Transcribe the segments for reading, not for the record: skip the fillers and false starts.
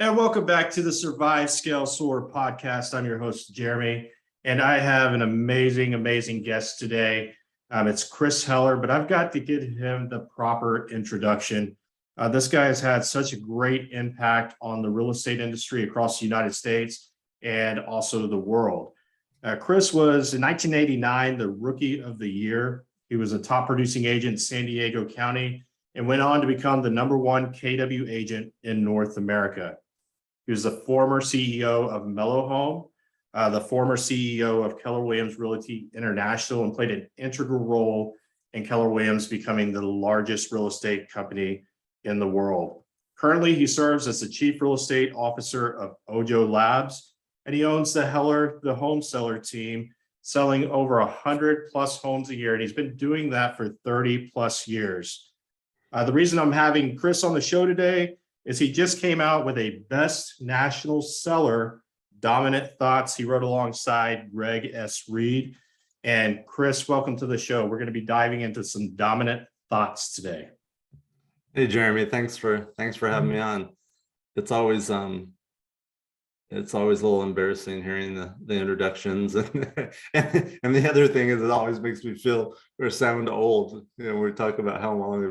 And welcome back to the Survive Scale Soar Podcast. I'm your host, Jeremy, and I have an amazing guest today. It's Chris Heller, but I've got to give him the proper introduction. This guy has had such a great impact on the real estate industry across the United States and also the world. Chris was in 1989 the Rookie of the Year. He was a top producing agent in San Diego County and went on to become the #1 KW agent in North America. He was the former CEO of mellowhome, the former CEO of Keller Realty International, and played an integral role in Keller Williams becoming the largest real estate company in the world. Currently, he serves as the Chief Real Estate Officer of Ojo Labs, and he owns the home seller team, selling over 100 plus homes a year. And he's been doing that for 30 plus years. The reason I'm having Chris on the show today is he just came out with a best national seller, Dominant Thoughts. He wrote alongside Reid. And Chris, welcome to the show. We're going to be diving into some dominant thoughts today. Hey Jeremy, thanks for having me on. It's always a little embarrassing hearing the introductions, and the other thing is it always makes me feel or sound old. We talk about how long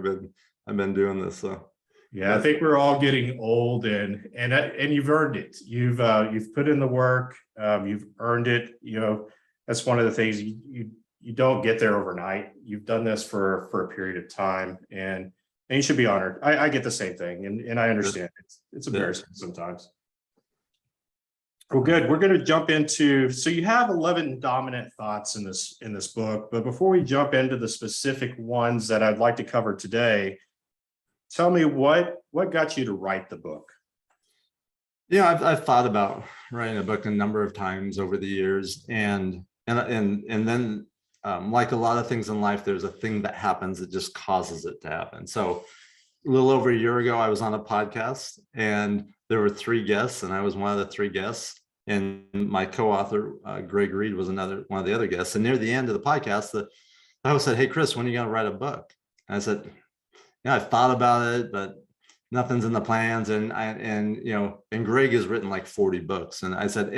I've been doing this. So yeah, I think we're all getting old, and you've earned it. You've put in the work. You've earned it. That's one of the things you don't get there overnight. You've done this for a period of time, and you should be honored. I get the same thing, and I understand it's embarrassing sometimes. Well, good. We're going to jump into. So you have 11 dominant thoughts in this book, but before we jump into the specific ones that I'd like to cover today, tell me what got you to write the book? I've thought about writing a book a number of times over the years, and then like a lot of things in life, there's a thing that happens that just causes it to happen. So a little over a year ago, I was on a podcast, and there were 3 guests, and I was one of the 3 guests, and my co-author Reid was one of the other guests. And near the end of the podcast, the host said, "Hey Chris, when are you going to write a book?" And I said, "Yeah, I've thought about it, but nothing's in the plans." And Greg has written like 40 books. And I said,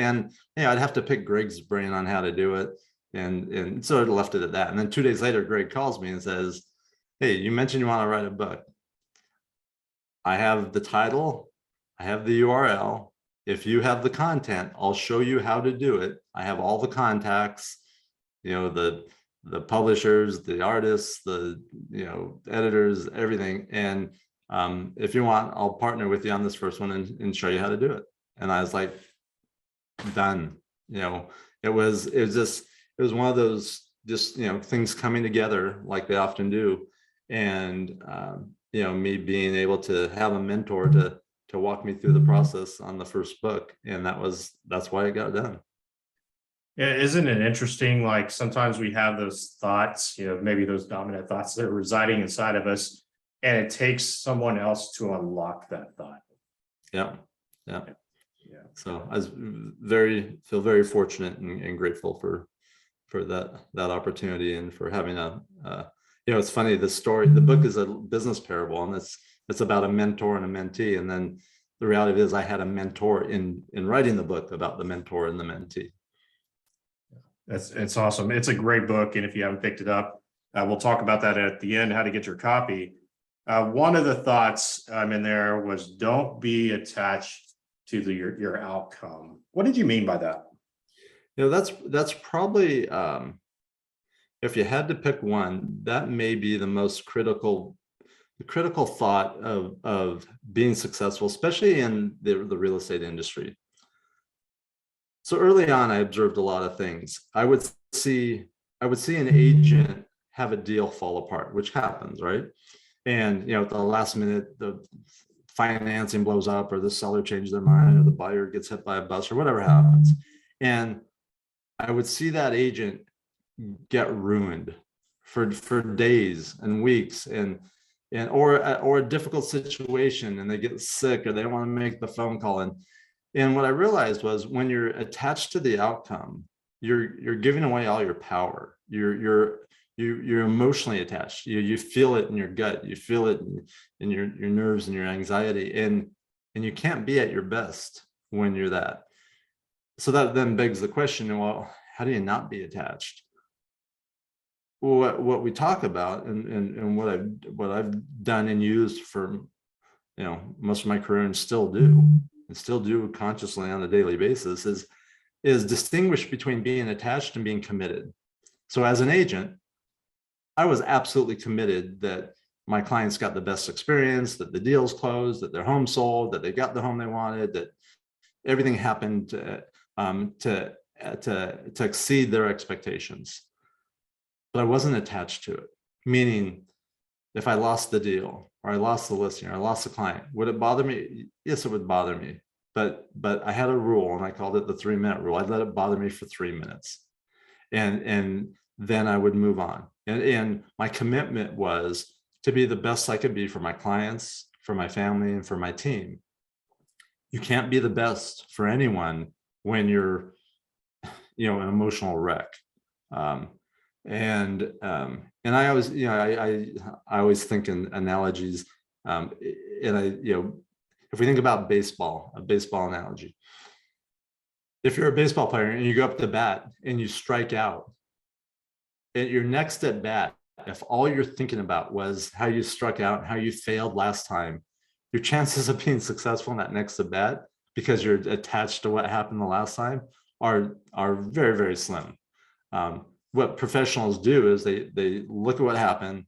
I'd have to pick Greg's brain on how to do it. And so I left it at that. And then 2 days later, Greg calls me and says, "Hey, you mentioned you want to write a book. I have the title, I have the URL. If you have the content, I'll show you how to do it. I have all the contacts, the publishers, the artists, the editors, everything. And if you want, I'll partner with you on this first one and show you how to do it." And I was like, done. It was one of those things coming together like they often do. And me being able to have a mentor to walk me through the process on the first book. And that's why it got done. Yeah, isn't it interesting? Like sometimes we have those thoughts, maybe those dominant thoughts that are residing inside of us, and it takes someone else to unlock that thought. Yeah. So I feel very fortunate and grateful for that opportunity, and for having it's funny, the book is a business parable, and it's about a mentor and a mentee. And then the reality is I had a mentor in writing the book about the mentor and the mentee. It's awesome. It's a great book. And if you haven't picked it up, we'll talk about that at the end, how to get your copy. One of the thoughts in there was don't be attached to your outcome. What did you mean by that? That's probably, if you had to pick one, that may be the most critical thought of being successful, especially in the real estate industry. So early on, I observed a lot of things. I would see an agent have a deal fall apart, which happens, right? And at the last minute, the financing blows up, or the seller changes their mind, or the buyer gets hit by a bus, or whatever happens. And I would see that agent get ruined for days and weeks, or a difficult situation, and they get sick, or they don't want to make the phone call. And what I realized was, when you're attached to the outcome, you're giving away all your power. You're emotionally attached. You feel it in your gut. You feel it in your nerves and your anxiety. And and you can't be at your best when you're that. So that then begs the question, well, how do you not be attached? What we talk about and what I've done and used for most of my career and still do consciously on a daily basis is distinguish between being attached and being committed. So as an agent, I was absolutely committed that my clients got the best experience, that the deals closed, that their home sold, that they got the home they wanted, that everything happened to exceed their expectations. But I wasn't attached to it, meaning if I lost the deal or I lost the listing or I lost the client, would it bother me? Yes, it would bother me. But I had a rule, and I called it the 3-minute rule. I'd let it bother me for 3 minutes, and then I would move on. And my commitment was to be the best I could be for my clients, for my family, and for my team. You can't be the best for anyone when you're, an emotional wreck. And I always, I always think in analogies. If we think about baseball, a baseball analogy, if you're a baseball player and you go up to bat and you strike out, at your next at bat, if all you're thinking about was how you struck out, how you failed last time, your chances of being successful in that next at bat, because you're attached to what happened the last time, are very, very slim. What professionals do is they look at what happened,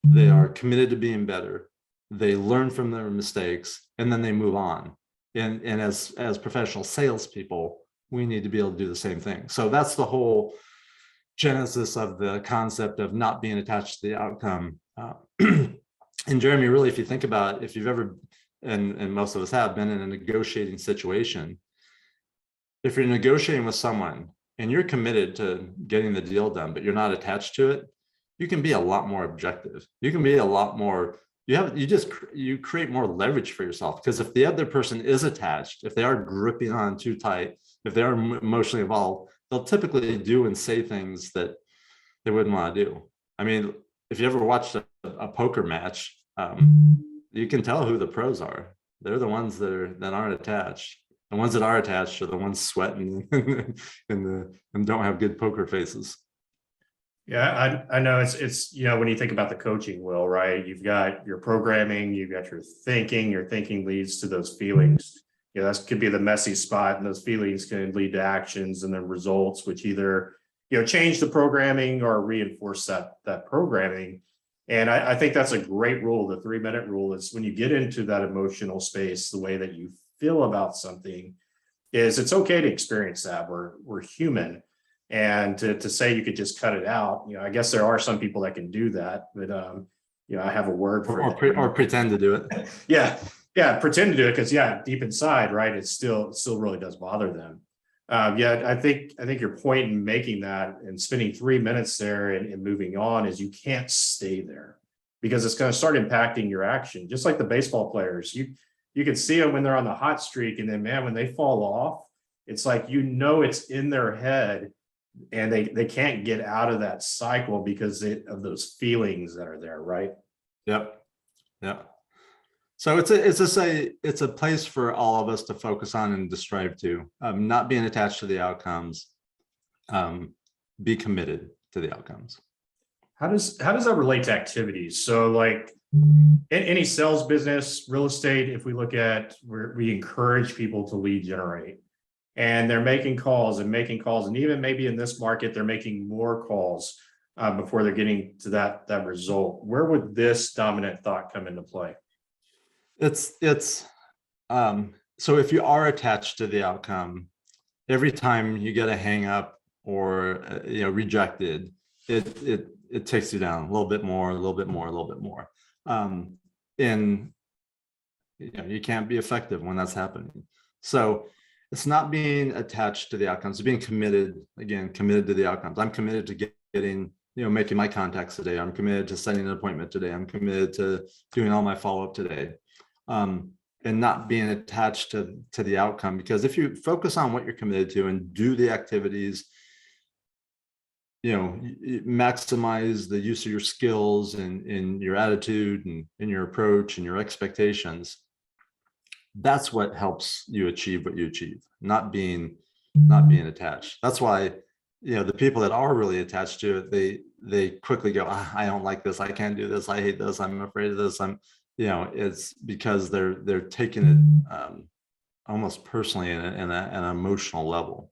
they are committed to being better, they learn from their mistakes, and then they move on. And as professional salespeople, we need to be able to do the same thing. So that's the whole genesis of the concept of not being attached to the outcome. And Jeremy, really, if you think about it, if you've ever, and most of us have been in a negotiating situation, if you're negotiating with someone and you're committed to getting the deal done, but you're not attached to it, you can be a lot more objective. You can be a lot more, you create more leverage for yourself, because if the other person is attached, if they are gripping on too tight, if they are emotionally involved, they'll typically do and say things that they wouldn't want to do. I mean, if you ever watched a poker match, you can tell who the pros are. They're the ones that aren't attached. The ones that are attached are the ones sweating and don't have good poker faces. Yeah, I know it's when you think about the coaching, Will, right? You've got your programming, you've got your thinking leads to those feelings. That could be the messy spot, and those feelings can lead to actions and then results, which either change the programming or reinforce that programming. And I think that's a great rule. The 3-minute rule is when you get into that emotional space, the way that you feel about something is it's okay to experience that. We're human. And to say you could just cut it out, I guess there are some people that can do that, but I have a word for it. Or pretend to do it. Yeah, pretend to do it, because deep inside, right, it still really does bother them. I think your point in making that and spending 3 minutes there and moving on is you can't stay there, because it's going to start impacting your action. Just like the baseball players, you can see them when they're on the hot streak, and then when they fall off, it's like it's in their head, and they can't get out of that cycle because of those feelings that are there, right? Yep. So it's a place for all of us to focus on and to strive to, not being attached to the outcomes, be committed to the outcomes. How does that relate to activities? So like in any sales business, real estate, if we look at where we encourage people to lead generate, and they're making calls, and even maybe in this market, they're making more calls before they're getting to that result. Where would this dominant thought come into play? It's so if you are attached to the outcome, every time you get a hang up or rejected, it takes you down a little bit more. And you can't be effective when that's happening. So it's not being attached to the outcomes, it's being committed to the outcomes. I'm committed to getting, making my contacts today. I'm committed to setting an appointment today. I'm committed to doing all my follow-up today. And not being attached to the outcome, because if you focus on what you're committed to and do the activities, maximize the use of your skills and your attitude and your approach and your expectations, That's what helps you achieve what you achieve, not being attached. That's why, the people that are really attached to it, they quickly go, I don't like this, I can't do this, I hate this, I'm afraid of this. It's because they're taking it almost personally in an emotional level.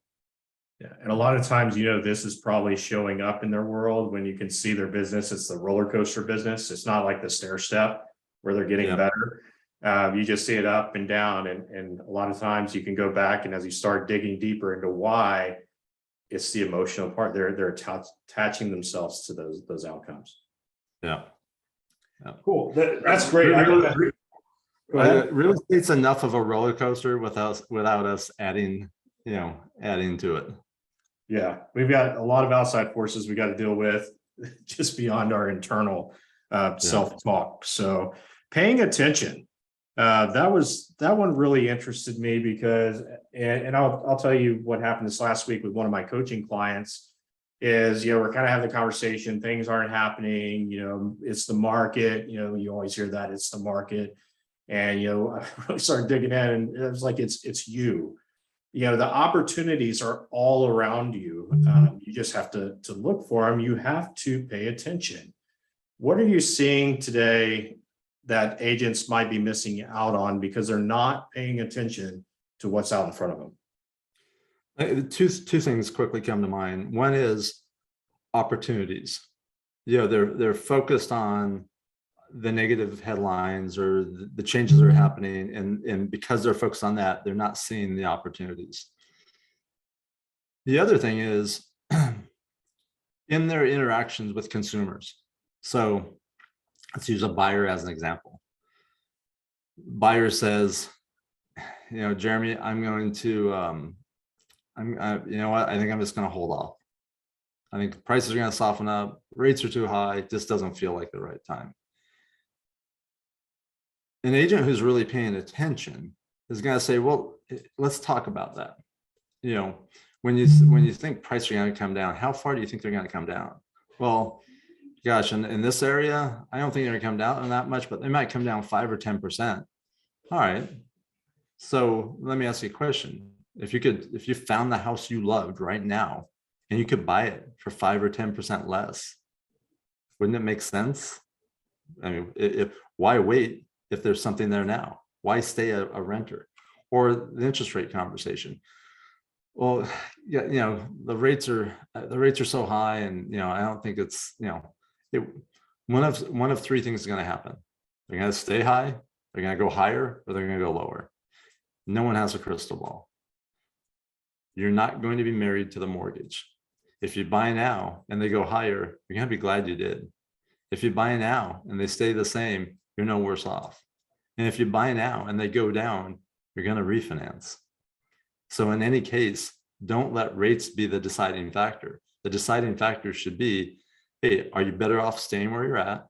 Yeah. And a lot of times, this is probably showing up in their world when you can see their business. It's the roller coaster business. It's not like the stair step where they're getting better. You just see it up and down. And a lot of times you can go back, and as you start digging deeper into why, it's the emotional part. They're attaching themselves to those outcomes. Yeah. Cool. That's great. Real estate's enough of a roller coaster without us adding to it. Yeah, we've got a lot of outside forces we got to deal with just beyond our internal self-talk. So paying attention, that one really interested me because, and I'll tell you what happened this last week with one of my coaching clients is, we're kind of having the conversation, things aren't happening, it's the market, you always hear that it's the market. And, I really started digging in, and it was like, it's you. The opportunities are all around you. You just have to look for them. You have to pay attention. What are you seeing today that agents might be missing out on because they're not paying attention to what's out in front of them? Two things quickly come to mind. One is opportunities. They're focused on the negative headlines or the changes that are happening, and because they're focused on that, they're not seeing the opportunities. The other thing is in their interactions with consumers. So let's use a buyer as an example. Buyer says, Jeremy, I'm going to I think I'm just going to hold off. I think prices are going to soften up, rates are too high, this doesn't feel like the right time. An agent who's really paying attention is going to say, well, let's talk about that. When you think prices are going to come down, how far do you think they're going to come down? Well, gosh, in this area, I don't think they're going to come down that much, but they might come down 5 or 10%. All right. So let me ask you a question. If you found the house you loved right now and you could buy it for 5 or 10% less, wouldn't it make sense? I mean, why wait if there's something there now? Why stay a renter? Or the interest rate conversation. Well, yeah, the rates are so high, and I don't think it's one of three things is going to happen. They're going to stay high, they're going to go higher, or they're going to go lower. No one has a crystal ball. You're not going to be married to the mortgage. If you buy now and they go higher, you're going to be glad you did. If you buy now and they stay the same, you're no worse off. And if you buy now and they go down, you're going to refinance. So in any case, don't let rates be the deciding factor. The deciding factor should be, hey, are you better off staying where you're at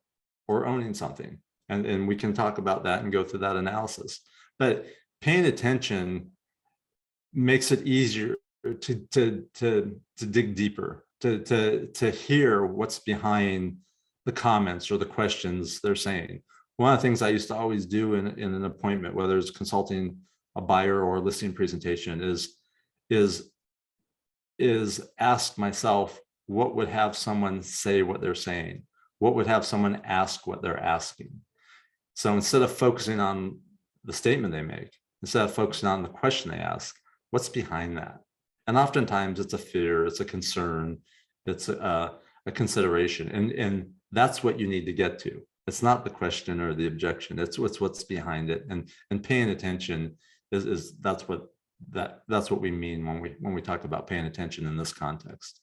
or owning something? And we can talk about that and go through that analysis. But paying attention makes it easier to dig deeper, to hear what's behind the comments or the questions they're saying. One of the things I used to always do in an appointment, whether it's consulting a buyer or a listing presentation, is ask myself, what would have someone say what they're saying? What would have someone ask what they're asking? So instead of focusing on the statement they make, instead of focusing on the question they ask, what's behind that? And oftentimes it's a fear, it's a concern, it's a consideration, and that's what you need to get to. It's not the question or the objection. It's what's behind it, and paying attention is that's what we mean when we talk about paying attention in this context.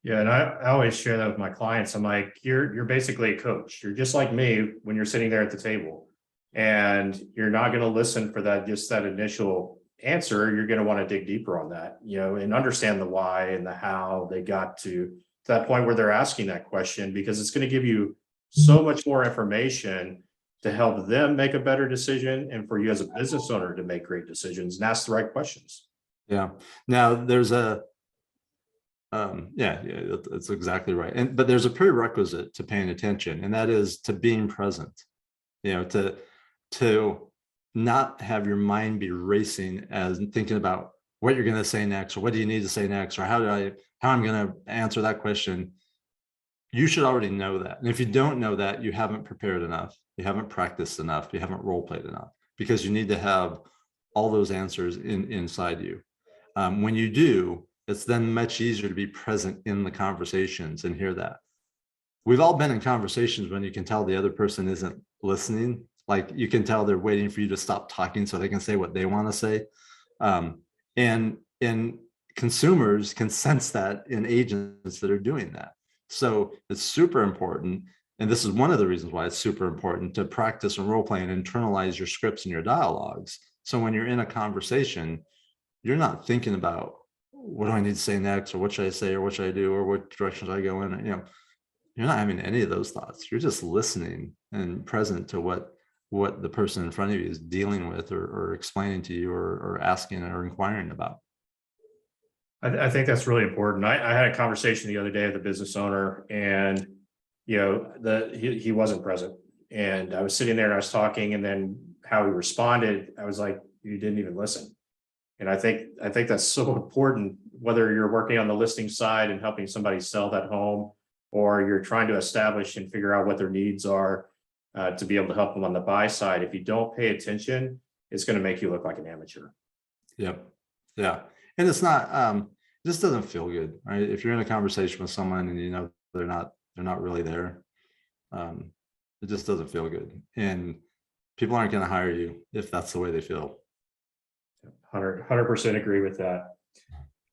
Yeah, and I always share that with my clients. I'm like, you're basically a coach. You're just like me when you're sitting there at the table, and you're not going to listen for that initial answer. You're going to want to dig deeper on that, and understand the why and the how they got to that point where they're asking that question, because it's going to give you so much more information to help them make a better decision, and for you as a business owner to make great decisions and ask the right questions. Yeah. Now there's that's exactly right. But there's a prerequisite to paying attention, and that is to being present. To not have your mind be racing as thinking about what you're going to say next, or what do you need to say next, or how I'm going to answer that question. You should already know that. And if you don't know that, you haven't prepared enough, you haven't practiced enough, you haven't role played enough, because you need to have all those answers inside you. When you do, it's then much easier to be present in the conversations and hear that. We've all been in conversations when you can tell the other person isn't listening. Like, you can tell they're waiting for you to stop talking so they can say what they want to say. And consumers can sense that in agents that are doing that. So it's super important. And this is one of the reasons why it's super important to practice and role play and internalize your scripts and your dialogues. So when you're in a conversation, you're not thinking about, what do I need to say next, or what should I say, or what should I do, or what direction should I go in? You know, you're not having any of those thoughts. You're just listening and present to what the person in front of you is dealing with, or explaining to you, or asking or inquiring about. I think that's really important. I had a conversation the other day with a business owner, and he wasn't present. And I was sitting there and I was talking, and then how he responded, I was like, you didn't even listen. And I think that's so important, whether you're working on the listing side and helping somebody sell that home, or you're trying to establish and figure out what their needs are to be able to help them on the buy side. If you don't pay attention, it's going to make you look like an amateur. Yep. Yeah. And it's not, it just doesn't feel good, right? If you're in a conversation with someone and you know they're not really there, it just doesn't feel good. And people aren't going to hire you if that's the way they feel. 100% agree with that.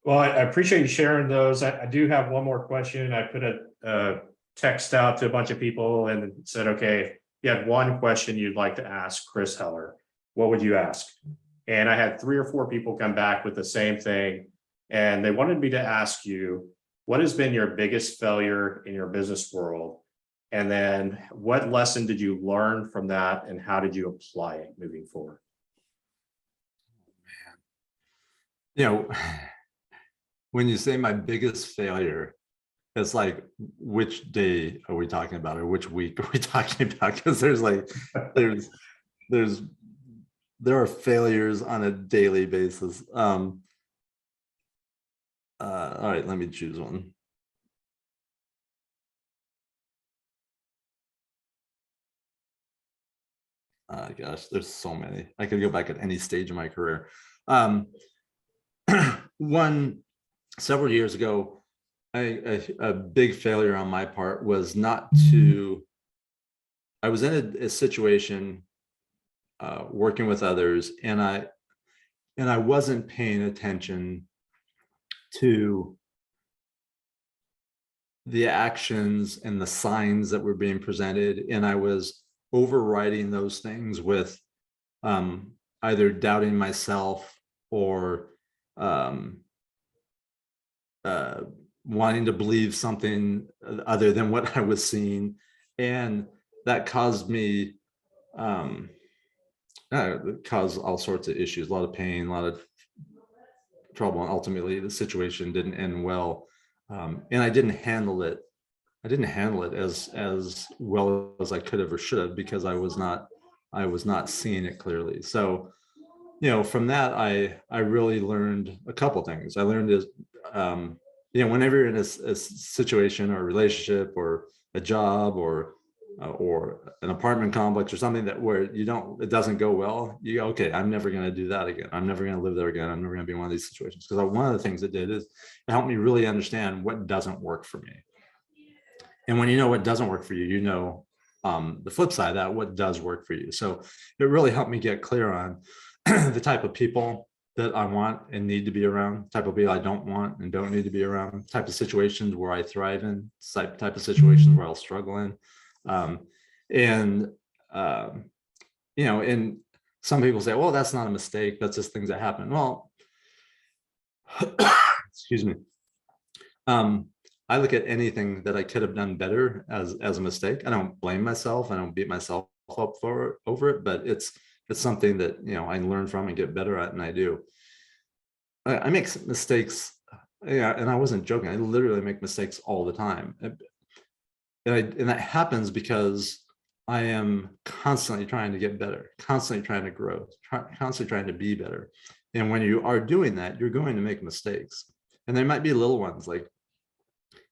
Well, I appreciate you sharing those. I do have one more question. I put a text out to a bunch of people and said, okay, if you had one question you'd like to ask Chris Heller, what would you ask? And I had 3 or 4 people come back with the same thing. And they wanted me to ask you, what has been your biggest failure in your business world? And then what lesson did you learn from that, and how did you apply it moving forward? You know, when you say my biggest failure, it's like, which day are we talking about, or which week are we talking about? Because there are failures on a daily basis. All right, let me choose one. Gosh, there's so many. I could go back at any stage of my career. One, several years ago, a big failure on my part was not to, I was in a situation working with others, and I wasn't paying attention to the actions and the signs that were being presented, and I was overriding those things with either doubting myself, or wanting to believe something other than what I was seeing. And that caused me, caused all sorts of issues, a lot of pain, a lot of trouble. And ultimately the situation didn't end well. And I didn't handle it as well as I could have or should have, because I was not seeing it clearly. So, you know, from that, I really learned a couple things. I learned is, you know, whenever you're in a situation or a relationship or a job or an apartment complex or something where it doesn't go well, you go, okay, I'm never going to do that again. I'm never going to live there again. I'm never going to be in one of these situations. Because one of the things it did is it helped me really understand what doesn't work for me. And when you know what doesn't work for you, you know the flip side of that, what does work for you. So it really helped me get clear on the type of people that I want and need to be around, type of people I don't want and don't need to be around, type of situations where I thrive in, type of situations where I'll struggle in. You know, and some people say, well, that's not a mistake, that's just things that happen. Well, excuse me. I look at anything that I could have done better as a mistake. I don't blame myself. I don't beat myself up over it, but it's something that, you know, I learn from and get better at, and I do. I make mistakes, yeah, and I wasn't joking. I literally make mistakes all the time, and that happens because I am constantly trying to get better, constantly trying to grow, constantly trying to be better. And when you are doing that, you're going to make mistakes. And they might be little ones, like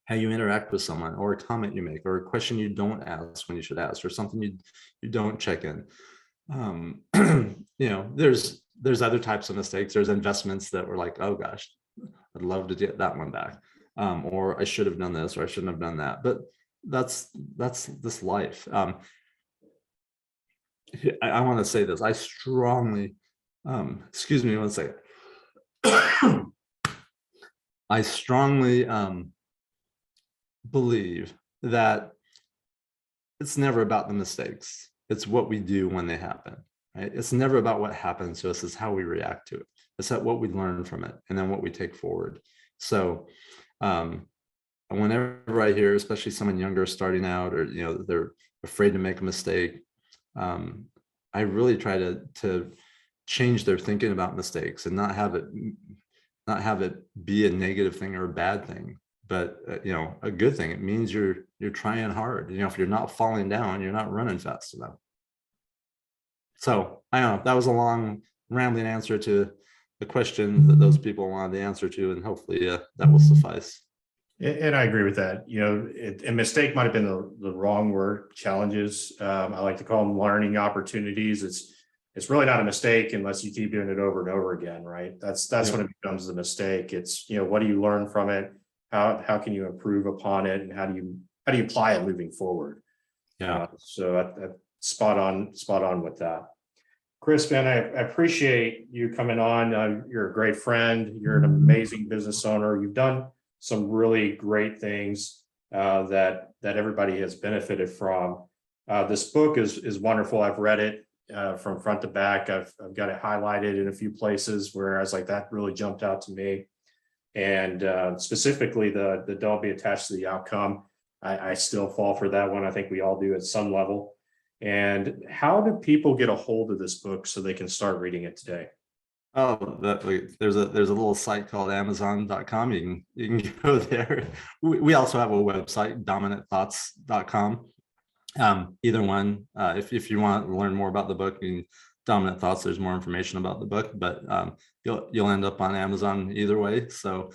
how you interact with someone, or a comment you make, or a question you don't ask when you should ask, or something you don't check in. There's other types of mistakes. There's investments that were like, oh gosh, I'd love to get that one back. Or I should have done this, or I shouldn't have done that. But that's this life. I want to say this. I strongly, excuse me one second. I strongly believe that it's never about the mistakes. It's what we do when they happen, right? It's never about what happens to us. It's how we react to it. It's what we learn from it, and then what we take forward. So whenever I hear, especially someone younger starting out, or they're afraid to make a mistake, I really try to change their thinking about mistakes, and not have it be a negative thing or a bad thing, but a good thing. It means you're trying hard. If you're not falling down, you're not running fast enough. So I don't know, that was a long rambling answer to the question that those people wanted the answer to, and hopefully that will suffice. And I agree with that. A mistake might have been the wrong word. Challenges. I like to call them learning opportunities. It's really not a mistake unless you keep doing it over and over again, right? That's when it becomes a mistake. It's, what do you learn from it? How can you improve upon it, and how do you apply it moving forward? Yeah. So spot on with that. Chris, man, I appreciate you coming on. You're a great friend. You're an amazing business owner. You've done some really great things that everybody has benefited from. This book is wonderful. I've read it from front to back. I've got it highlighted in a few places where I was like, that really jumped out to me. And specifically the don't be attached to the outcome. I still fall for that one. I think we all do at some level. And how do people get a hold of this book so they can start reading it today? Oh, there's a little site called Amazon.com. You can go there. We also have a website, dominantthoughts.com. Either one. If you want to learn more about the book, in Dominant Thoughts, there's more information about the book, but you'll end up on Amazon either way. So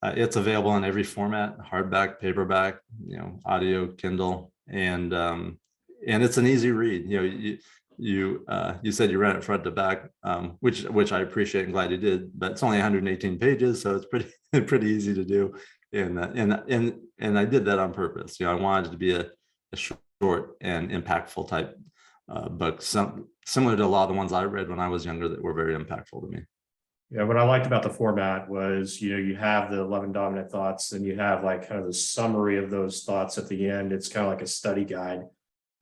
it's available in every format: hardback, paperback, audio, Kindle, and it's an easy read. You said you read it front to back, which I appreciate and glad you did, but it's only 118 pages, so it's pretty easy to do. And I did that on purpose. I wanted it to be a short and impactful type book, similar to a lot of the ones I read when I was younger that were very impactful to me. Yeah, what I liked about the format was, you have the 11 dominant thoughts, and you have like kind of the summary of those thoughts at the end. It's kind of like a study guide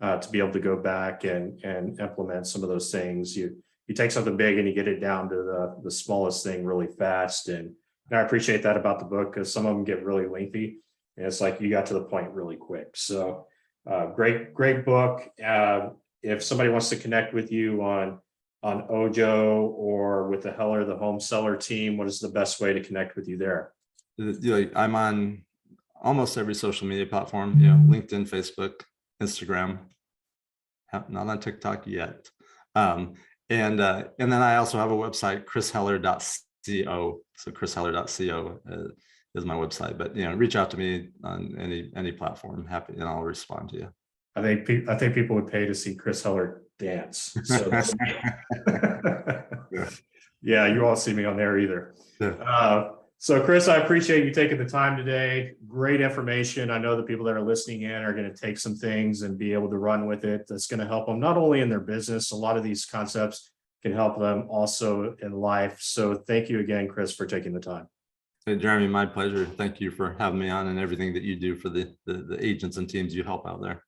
to be able to go back and implement some of those things. You take something big and you get it down to the smallest thing really fast. And I appreciate that about the book, because some of them get really lengthy, and it's like you got to the point really quick. So great book. If somebody wants to connect with you on Ojo or with the Heller, the home seller team, what is the best way to connect with you there? I'm on almost every social media platform, LinkedIn, Facebook, Instagram, not on TikTok yet. And then I also have a website, chrisheller.co. So chrisheller.co is my website, but reach out to me on any platform. Happy, and I'll respond to you. I think people would pay to see Chris Heller dance. So yeah, you won't see me on there either. Yeah. So Chris, I appreciate you taking the time today. Great information. I know the people that are listening in are going to take some things and be able to run with it. That's going to help them not only in their business. A lot of these concepts can help them also in life. So thank you again, Chris, for taking the time. Hey, Jeremy, my pleasure. Thank you for having me on, and everything that you do for the agents and teams you help out there.